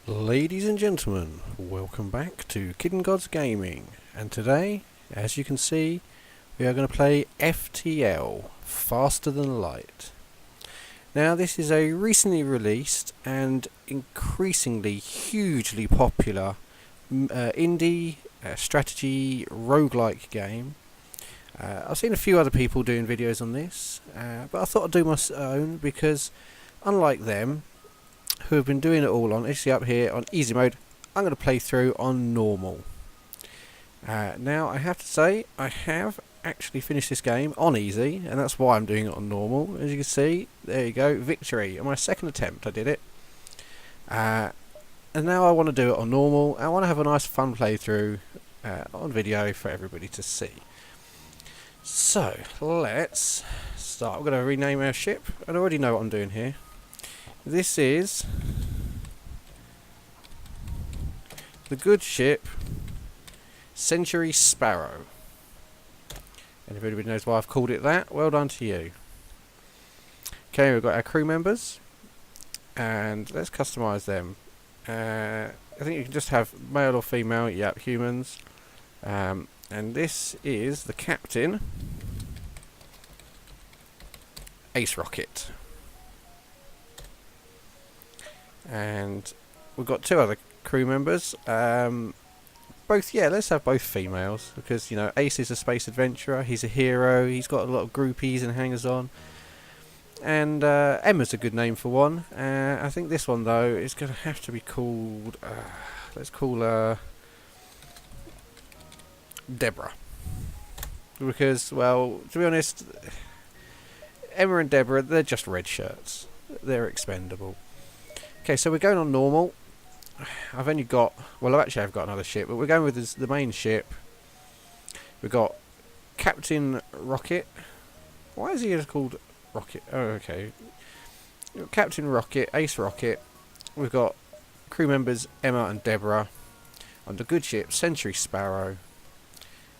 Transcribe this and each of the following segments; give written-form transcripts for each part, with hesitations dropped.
Ladies and gentlemen, welcome back to Kid and Gods Gaming, and today, as you can see, we are going to play FTL, Faster Than Light. Now this is a recently released and increasingly hugely popular indie strategy roguelike game. I've seen a few other people doing videos on this, but I thought I'd do my own because unlike them, who have been doing it all on, actually up here on easy mode, I'm going to play through on normal. Now I have to say I have actually finished this game on easy, and that's why I'm doing it on normal. As you can see, there you go, victory. On my second attempt I did it. And now I want to do it on normal. I want to have a nice fun playthrough on video for everybody to see. So let's start. We're going to rename our ship. I already know what I'm doing here. This is the good ship Century Sparrow. And if anybody knows why I've called it that, well done to you. Okay, we've got our crew members, and let's customise them. I think you can just have male or female, yep, humans. And this is the captain, Ace Rocket. And we've got two other crew members. Let's have both females, because you know Ace is a space adventurer, he's a hero, he's got a lot of groupies and hangers on. And Emma's a good name for one. I think this one though is going to have to be called, let's call her Deborah. Because, well, to be honest, Emma and Deborah, they're just red shirts. They're expendable. Okay, so we're going on normal. I've only got... Well, actually I've got another ship, but we're going with the main ship. We've got Captain Rocket. Why is he called Rocket? Oh, okay. Captain Rocket, Ace Rocket. We've got crew members Emma and Deborah on the good ship Century Sparrow.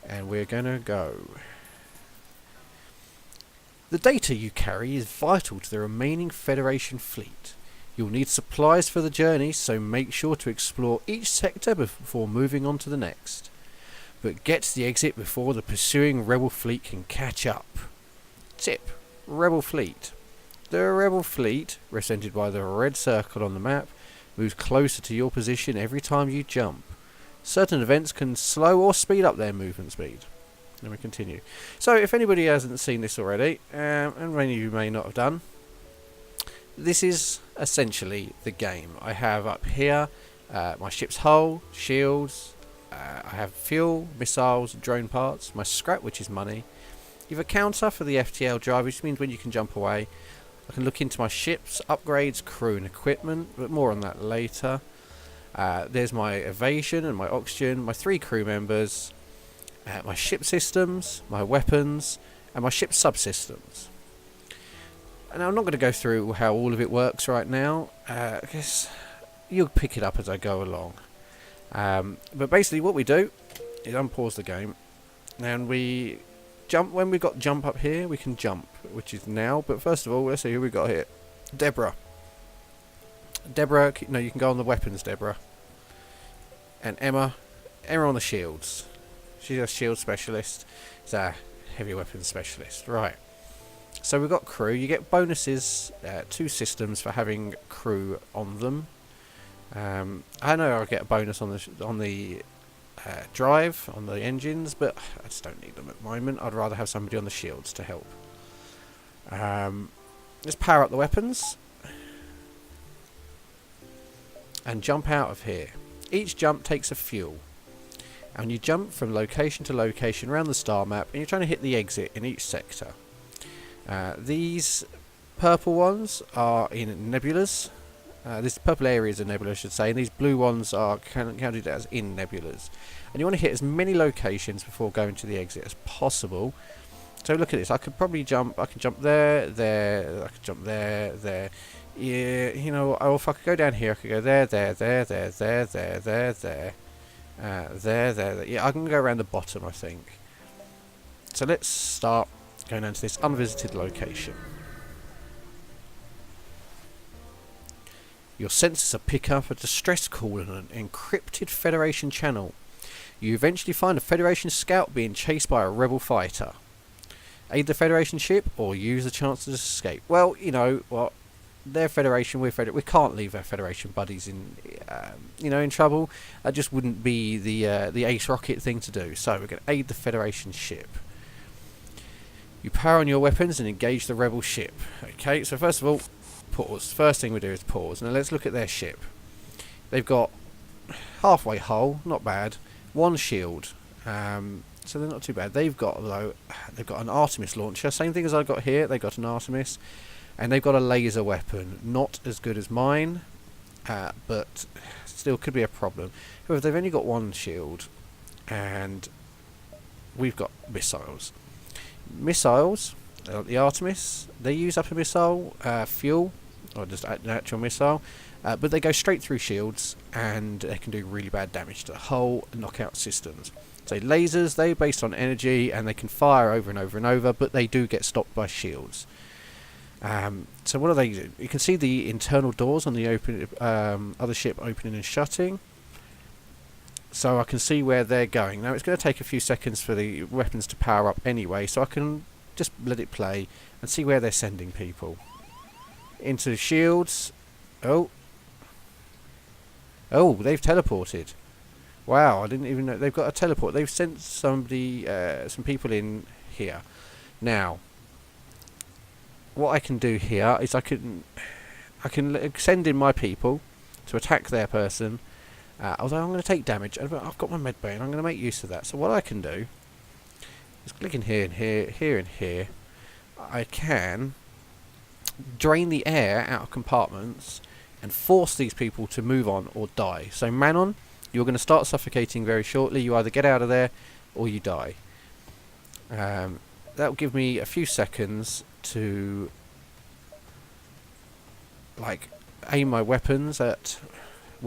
And we're going to go. The data you carry is vital to the remaining Federation fleet. You'll need supplies for the journey, so make sure to explore each sector before moving on to the next. But get to the exit before the pursuing Rebel fleet can catch up. Tip: Rebel fleet. The Rebel fleet, represented by the red circle on the map, moves closer to your position every time you jump. Certain events can slow or speed up their movement speed. Let me continue. So if anybody hasn't seen this already, and many of you may not have done, this is essentially the game. I have up here my ship's hull, shields, I have fuel, missiles, drone parts, my scrap, which is money. You have a counter for the FTL drive, which means when you can jump away. I can look into my ship's upgrades, crew and equipment, but more on that later. There's my evasion and my oxygen, my 3 crew members, my ship systems, my weapons, and my ship subsystems. And I'm not going to go through how all of it works right now. I guess you'll pick it up as I go along. But basically what we do is unpause the game, and we jump. When we've got jump up here, we can jump, which is now. But first of all, let's see who we got here. Deborah. Deborah, no, you can go on the weapons, Deborah. And Emma on the shields. She's a shield specialist. She's a heavy weapons specialist. Right. So we've got crew. You get bonuses, 2 systems for having crew on them. I know I'll get a bonus on the drive, on the engines, but I just don't need them at the moment. I'd rather have somebody on the shields to help. Let's power up the weapons. And jump out of here. Each jump takes a fuel. And you jump from location to location around the star map, and you're trying to hit the exit in each sector. These purple ones are in nebulas. This purple area is a nebula, I should say, and these blue ones are counted as in nebulas. And you want to hit as many locations before going to the exit as possible. So look at this. I could probably jump. I can jump there, there. I could jump there, there. Yeah, you know. Oh, if I could go down here, I could go there, there, there, there, there, there, there, there, there. Yeah, I can go around the bottom, I think. So let's start going down to this unvisited location. Your sensors pick up a distress call on an encrypted Federation channel. You eventually find a Federation scout being chased by a rebel fighter. Aid the Federation ship or use the chance to escape. Well, you know what? They're Federation, we're Federation. We can't leave our Federation buddies in, in trouble. That just wouldn't be the Ace Rocket thing to do. So we're going to aid the Federation ship. You power on your weapons and engage the rebel ship. Okay, so first of all, pause. First thing we do is pause. Now let's look at their ship. They've got halfway hull, not bad. One shield, so they're not too bad. They've got an Artemis launcher, same thing as I got here. They've got an Artemis, and they've got a laser weapon. Not as good as mine, but still could be a problem. However, they've only got one shield, and we've got missiles. The Artemis, they use up a missile, fuel, or just an actual missile, but they go straight through shields and they can do really bad damage to the hull and knockout systems. So lasers, they're based on energy and they can fire over and over and over, but they do get stopped by shields. So what do they do? You can see the internal doors on the other ship opening and shutting. So I can see where they're going. Now it's going to take a few seconds for the weapons to power up anyway, so I can just let it play and see where they're sending people. Into shields. Oh, they've teleported. Wow, I didn't even know they've got a teleport. They've sent somebody, some people in here. Now, what I can do here is I can send in my people to attack their person. Although I'm going to take damage, I've got my medbay and I'm going to make use of that. So what I can do is click in here and here, here and here. I can drain the air out of compartments and force these people to move on or die. So Manon, you're going to start suffocating very shortly. You either get out of there or you die. That will give me a few seconds to aim my weapons at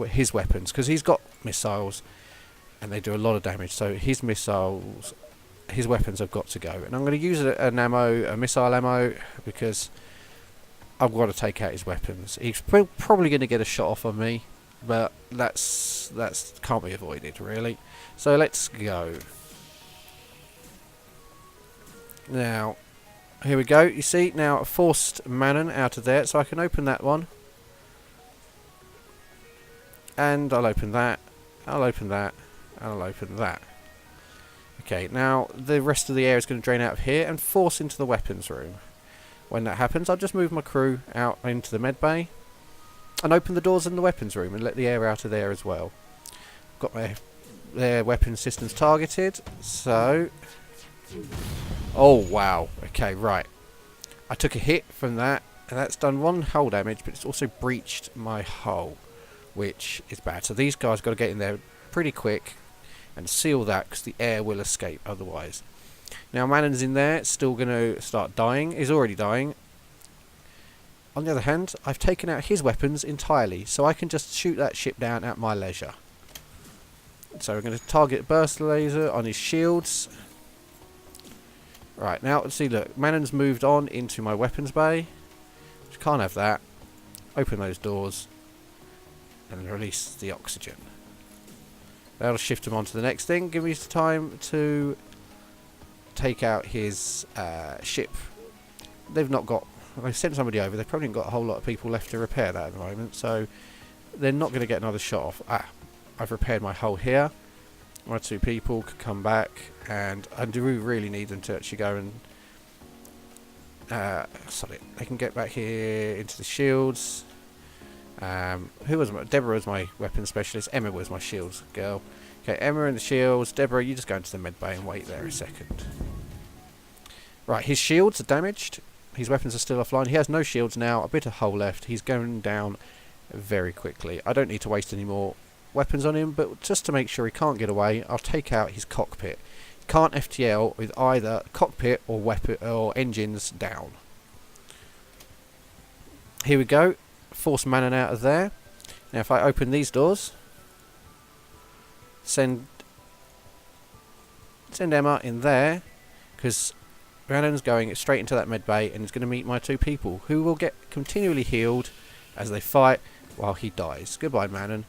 his weapons, because he's got missiles and they do a lot of damage. So his weapons have got to go, and I'm going to use a missile ammo, because I've got to take out his weapons. He's probably going to get a shot off on me, but that's can't be avoided really. So let's go. Now here we go. You see, now I forced Manon out of there, so I can open that one, and I'll open that, I'll open that, and I'll open that. Okay, now the rest of the air is going to drain out of here and force into the weapons room. When that happens, I'll just move my crew out into the med bay and open the doors in the weapons room and let the air out of there as well. Got their weapon systems targeted, so... Oh wow, okay, right. I took a hit from that, and that's done one hull damage, but it's also breached my hull, which is bad. So these guys got to get in there pretty quick and seal that, because the air will escape otherwise. Now Manon's in there, still going to start dying. He's already dying. On the other hand, I've taken out his weapons entirely, so I can just shoot that ship down at my leisure. So we're going to target burst laser on his shields. Right, now let's see, look, Manon's moved on into my weapons bay. Which can't have that. Open those doors and release the oxygen. That'll shift him on to the next thing. Give me time to take out his ship. They've not got... I sent somebody over. They've probably got a whole lot of people left to repair that at the moment, so they're not going to get another shot off. I've repaired my hull here. My two people could come back, and I do really need them to actually go and... sorry, they can get back here into the shields. Deborah was my weapons specialist. Emma was my shields girl. Okay, Emma in the shields. Deborah, you just go into the med bay and wait there a second. Right, his shields are damaged. His weapons are still offline. He has no shields now. A bit of hull left. He's going down very quickly. I don't need to waste any more weapons on him, but just to make sure he can't get away, I'll take out his cockpit. He can't FTL with either cockpit or weapon or engines down. Here we go. Force Manon out of there. Now if I open these doors, send Emma in there, because Manon's going straight into that med bay and is going to meet my two people, who will get continually healed as they fight while he dies. Goodbye, Manon.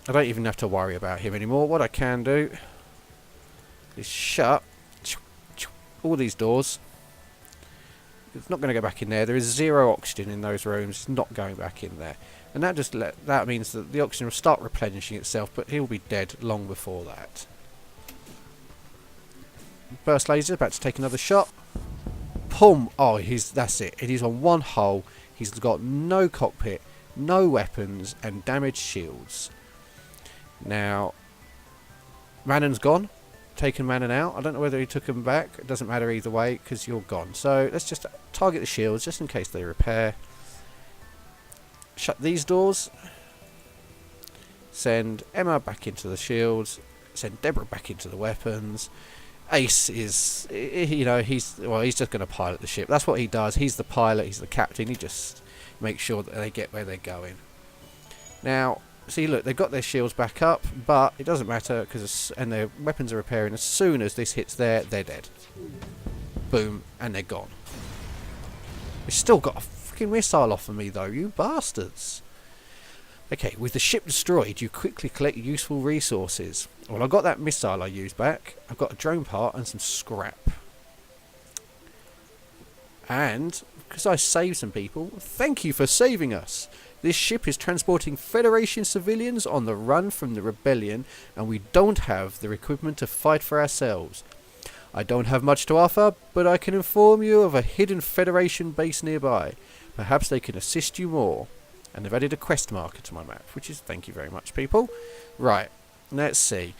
I don't even have to worry about him anymore. What I can do is shut all these doors. It's not going to go back in there. There is 0 oxygen in those rooms. It's not going back in there. And that means that the oxygen will start replenishing itself, but he'll be dead long before that. Burst laser, about to take another shot. Boom! Oh, that's it. It is on one hull. He's got no cockpit, no weapons, and damaged shields. Now, Manon's gone. Taken Manon out. I don't know whether he took him back. It doesn't matter either way, because you're gone. So let's just target the shields, just in case they repair. Shut these doors. Send Emma back into the shields. Send Deborah back into the weapons. Ace is, you know, he's just going to pilot the ship. That's what he does. He's the pilot. He's the captain. He just makes sure that they get where they're going. Now, see, look, they've got their shields back up, but it doesn't matter and their weapons are repairing. As soon as this hits there, they're dead. Boom, and they're gone. We've still got a fucking missile off of me, though, you bastards. Okay, with the ship destroyed, you quickly collect useful resources. Well, I've got that missile I used back. I've got a drone part and some scrap. And, because I saved some people, thank you for saving us. This ship is transporting Federation civilians on the run from the rebellion, and we don't have the equipment to fight for ourselves. I don't have much to offer, but I can inform you of a hidden Federation base nearby. Perhaps they can assist you more. And they've added a quest marker to my map, which is thank you very much, people. Right, let's see.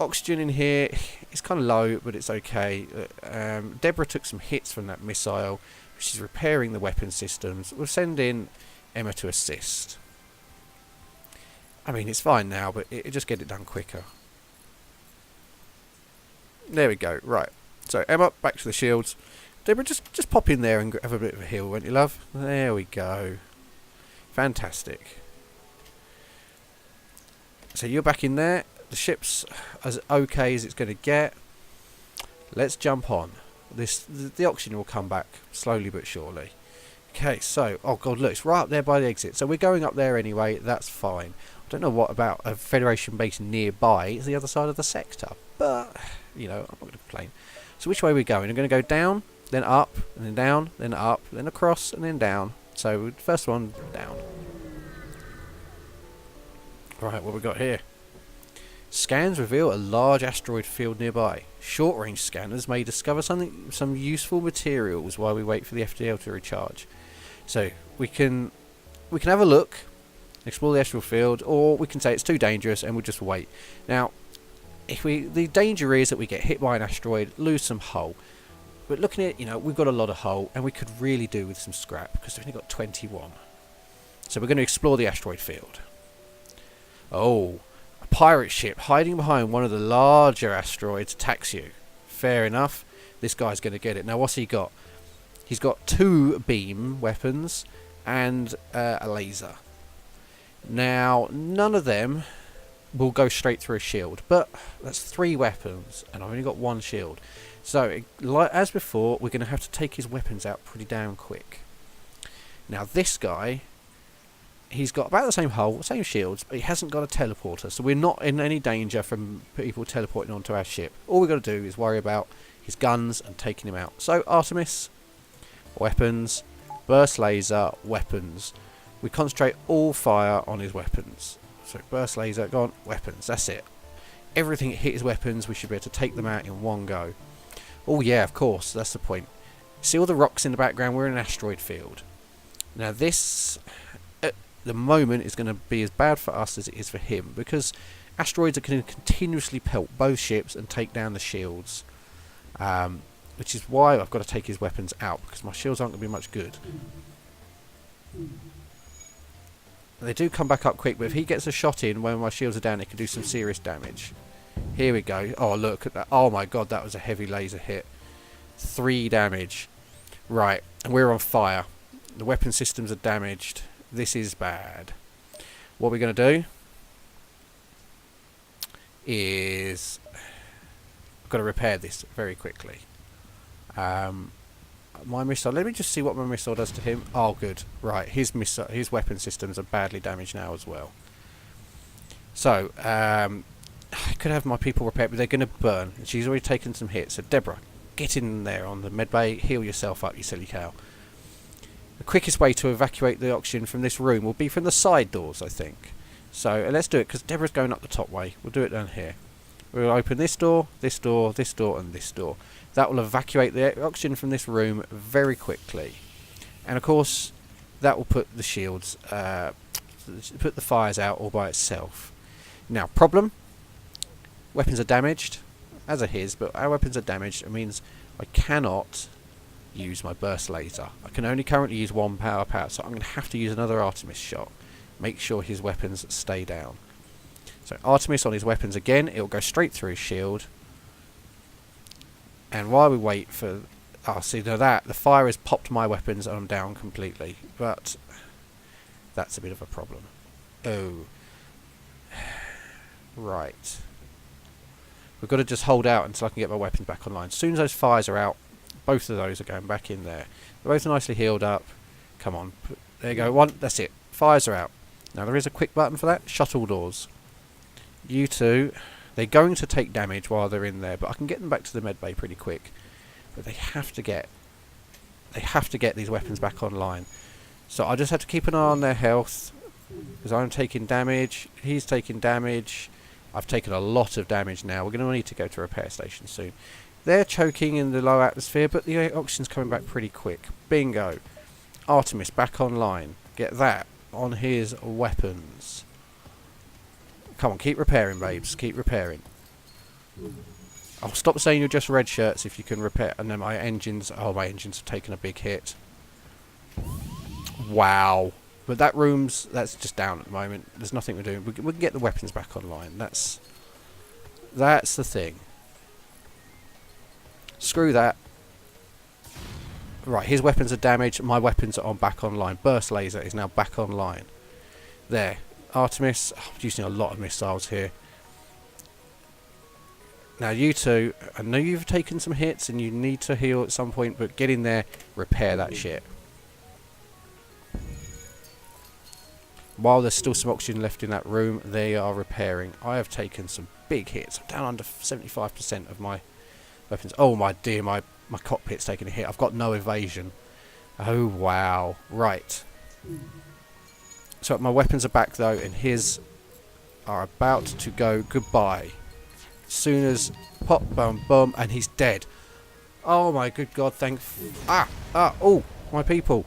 Oxygen in here is kind of low, but it's okay. Deborah took some hits from that missile. She's repairing the weapon systems. We'll send in Emma to assist. I mean, it's fine now, but it'll just get it done quicker. There we go. Right. So, Emma, back to the shields. Deborah, just pop in there and have a bit of a heal, won't you, love? There we go. Fantastic. So, you're back in there. The ship's as okay as it's going to get. Let's jump on. The oxygen will come back slowly but surely. Okay, so, oh god, look, it's right up there by the exit. So we're going up there anyway, that's fine. I don't know what about a Federation base nearby. It's the other side of the sector. But, you know, I'm not going to complain. So which way are we going? We're going to go down, then up, and then down, then up, then across, and then down. So, first one, down. Right, what we got here? Scans reveal a large asteroid field nearby. Short-range scanners may discover some useful materials while we wait for the FTL to recharge. So we can have a look, explore the asteroid field, or we can say it's too dangerous and we'll just wait. Now, the danger is that we get hit by an asteroid, lose some hull. But looking at it, you know, we've got a lot of hull, and we could really do with some scrap because we've only got 21. So we're going to explore the asteroid field. Oh. Pirate ship hiding behind one of the larger asteroids attacks you. Fair enough. This guy's going to get it. Now, what's he got? He's got 2 beam weapons and a laser. Now, none of them will go straight through a shield, but that's 3 weapons, and I've only got 1 shield. So, like as before, we're going to have to take his weapons out pretty damn quick. Now, this guy, he's got about the same hull, same shields, but he hasn't got a teleporter, so we're not in any danger from people teleporting onto our ship. All we've got to do is worry about his guns and taking him out. So, Artemis, weapons, burst laser, weapons. We concentrate all fire on his weapons. So, burst laser, go on, weapons, that's it. Everything that hit his weapons, we should be able to take them out in one go. Oh yeah, of course, that's the point. See all the rocks in the background? We're in an asteroid field. Now this, at the moment, is going to be as bad for us as it is for him, because asteroids are going to continuously pelt both ships and take down the shields. Which is why I've got to take his weapons out, because my shields aren't going to be much good. They do come back up quick, but if he gets a shot in when my shields are down, it can do some serious damage. Here we go. Oh, look at that. Oh my god, that was a heavy laser hit. 3 damage. Right, and we're on fire. The weapon systems are damaged. This is bad. What we're going to do is I've got to repair this very quickly. My missile. Let me just see what my missile does to him. Oh, good. Right, his weapon systems are badly damaged now as well. So, I could have my people repaired, but they're going to burn. She's already taken some hits. So, Deborah, get in there on the medbay. Heal yourself up, you silly cow. The quickest way to evacuate the oxygen from this room will be from the side doors, I think. So, let's do it, because Deborah's going up the top way. We'll do it down here. We'll open this door, this door, this door, and this door. That will evacuate the oxygen from this room very quickly. And, of course, that will put the shields, put the fires out all by itself. Now, problem. Weapons are damaged, as are his, but our weapons are damaged. It means I cannot use my burst laser. I can only currently use one power, so I'm going to have to use another Artemis shot. Make sure his weapons stay down. So Artemis on his weapons again, it'll go straight through his shield. And while we wait for... Oh, see, that the fire has popped my weapons and I'm down completely. But that's a bit of a problem. Oh. Right. We've got to just hold out until I can get my weapons back online. As soon as those fires are out, both of those are going back in there. They're both nicely healed up. Come on. There you go. One. That's it. Fires are out. Now there is a quick button for that. Shut all doors. You two, they're going to take damage while they're in there, but I can get them back to the medbay pretty quick. But they have to get these weapons back online. So I just have to keep an eye on their health, because I'm taking damage. He's taking damage. I've taken a lot of damage now. We're going to need to go to a repair station soon. They're choking in the low atmosphere, but the oxygen's coming back pretty quick. Bingo. Artemis back online. Get that on his weapons. Come on, keep repairing, babes. Keep repairing. I'll stop saying you're just red shirts if you can repair. And then my engines... Oh, my engines have taken a big hit. Wow. But that's just down at the moment. There's nothing we're doing. We can get the weapons back online. That's the thing. Screw that. Right, his weapons are damaged. My weapons are back online. Burst laser is now back online. There. Artemis. Oh, I'm using a lot of missiles here. Now you two, I know you've taken some hits and you need to heal at some point, but get in there, repair that shit. While there's still some oxygen left in that room, they are repairing. I have taken some big hits. I'm down under 75% of my weapons. Oh my dear, my cockpit's taking a hit. I've got no evasion. Oh wow. Right. So my weapons are back though, and his are about to go goodbye. As soon as pop, bum, bum, and he's dead. Oh my good God, oh, my people.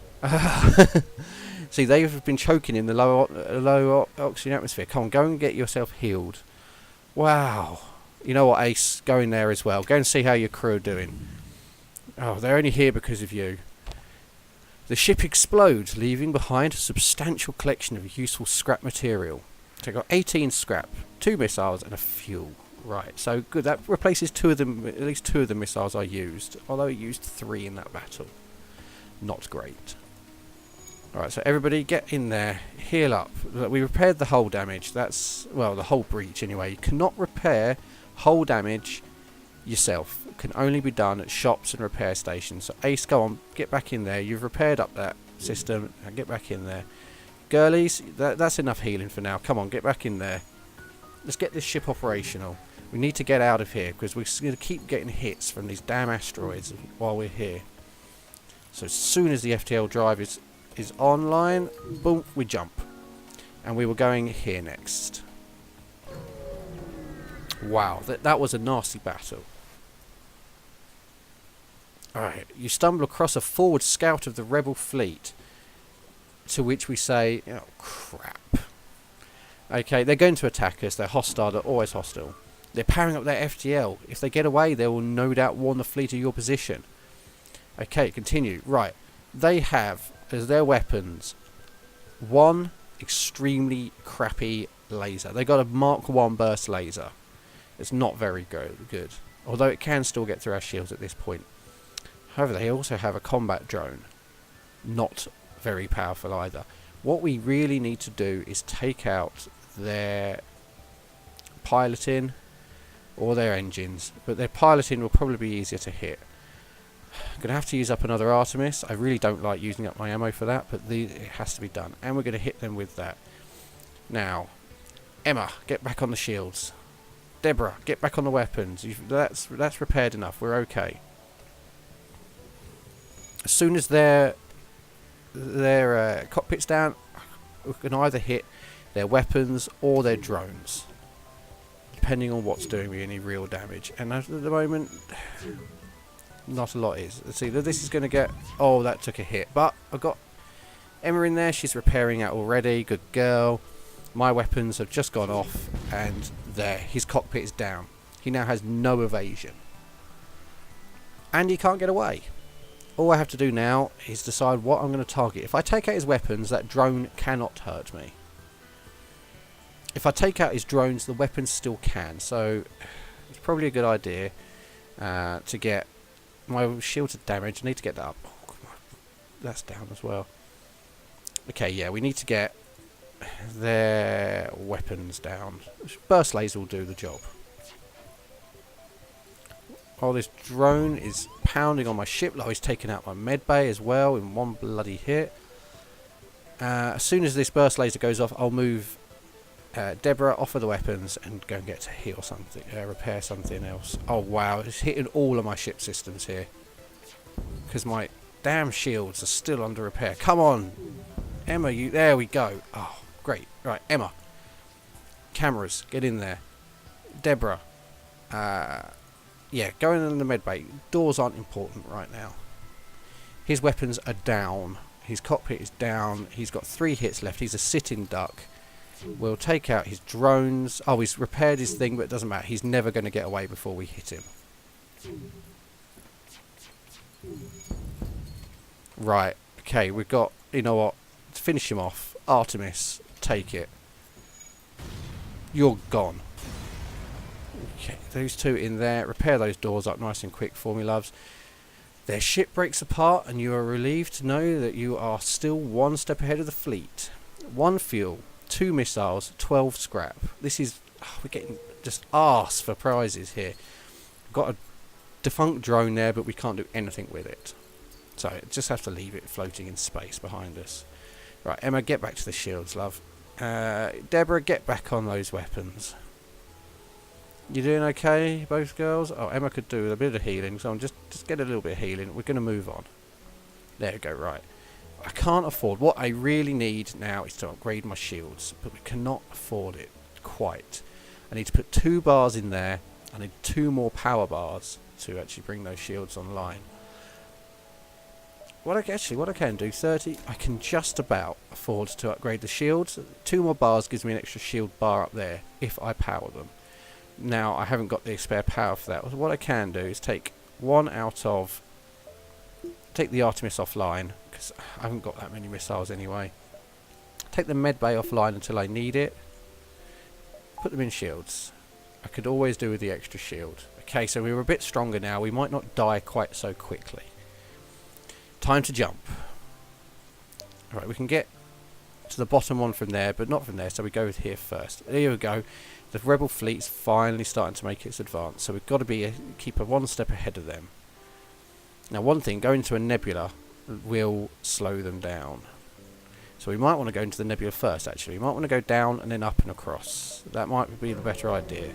See, they've been choking in the low oxygen atmosphere. Come on, go and get yourself healed. Wow. You know what, Ace? Go in there as well. Go and see how your crew are doing. Oh, they're only here because of you. The ship explodes, leaving behind a substantial collection of useful scrap material. So I've got 18 scrap, 2 missiles, and a fuel. Right, so good. That replaces 2 of them, at least 2 of the missiles I used. Although I used 3 in that battle. Not great. Alright, so everybody get in there, heal up. We repaired the hull damage. That's, well, the hull breach anyway. You cannot repair hull damage yourself. It can only be done at shops and repair stations. So Ace, go on, get back in there. You've repaired up that system. Now get back in there. Girlies, that's enough healing for now. Come on, get back in there. Let's get this ship operational. We need to get out of here because we're going to keep getting hits from these damn asteroids while we're here. So as soon as the FTL drive is online, boom, we jump. And we were going here next. Wow, that was a nasty battle. Alright, you stumble across a forward scout of the rebel fleet. To which we say, oh crap. Okay, they're going to attack us. They're hostile. They're always hostile. They're powering up their FTL. If they get away, they will no doubt warn the fleet of your position. Okay, continue. Right. They have, as their weapons, one extremely crappy laser. They got a Mark 1 burst laser. It's not very good. Although it can still get through our shields at this point. However, they also have a combat drone. Not very powerful either. What we really need to do is take out their piloting or their engines, but their piloting will probably be easier to hit. I'm going to have to use up another Artemis. I really don't like using up my ammo for that, but it has to be done. And we're going to hit them with that. Now, Emma, get back on the shields. Deborah, get back on the weapons. That's repaired enough. We're okay. As soon as their cockpit's down, we can either hit their weapons or their drones, depending on what's doing me any real damage. And at the moment, not a lot is. Let's see, this is going to get... Oh, that took a hit. But I've got Emma in there. She's repairing it already. Good girl. My weapons have just gone off. And there, his cockpit is down. He now has no evasion. And he can't get away. All I have to do now is decide what I'm going to target. If I take out his weapons, that drone cannot hurt me. If I take out his drones, the weapons still can. So it's probably a good idea to get... My shields are damaged. I need to get that up. Oh, that's down as well. Okay, yeah, we need to get their weapons down. Burst laser will do the job. Oh, this drone is pounding on my ship. Like he's taken out my med bay as well in one bloody hit. As soon as this burst laser goes off, I'll move Deborah off of the weapons and go and get to heal something, repair something else. Oh wow, it's hitting all of my ship systems here because my damn shields are still under repair. Come on, Emma, you. There we go. Oh, great. Right, Emma. Cameras, get in there. Deborah. Yeah, go in the medbay. Doors aren't important right now. His weapons are down. His cockpit is down. He's got 3 hits left. He's a sitting duck. We'll take out his drones. Oh, he's repaired his thing, but it doesn't matter. He's never going to get away before we hit him. Right. Okay, we've got... You know what? To finish him off. Artemis, take it. You're gone. Okay, those 2 in there. Repair those doors up nice and quick for me, loves. Their ship breaks apart, and you are relieved to know that you are still 1 step ahead of the fleet. 1 fuel, 2 missiles, 12 scrap. This is... Oh, we're getting just arse for prizes here. We've got a defunct drone there, but we can't do anything with it. So, just have to leave it floating in space behind us. Right, Emma, get back to the shields, love. Deborah, get back on those weapons. You doing okay, both girls? Oh, Emma could do a bit of healing, so I'm just get a little bit of healing. We're going to move on. There we go, right. I can't afford... What I really need now is to upgrade my shields, but we cannot afford it quite. I need to put 2 bars in there. I need 2 more power bars to actually bring those shields online. What I can do, 30, I can just about afford to upgrade the shields. 2 more bars gives me an extra shield bar up there if I power them. Now, I haven't got the spare power for that. What I can do is take one out of... Take the Artemis offline, because I haven't got that many missiles anyway. Take the medbay offline until I need it. Put them in shields. I could always do with the extra shield. Okay, so we were a bit stronger now. We might not die quite so quickly. Time to jump. Alright, we can get to the bottom one from there, but not from there, so we go with here first. There we go. The rebel fleet's finally starting to make its advance, so we've got to keep 1 step ahead of them. Now, one thing, going to a nebula will slow them down. So we might want to go into the nebula first, actually. We might want to go down and then up and across. That might be the better idea.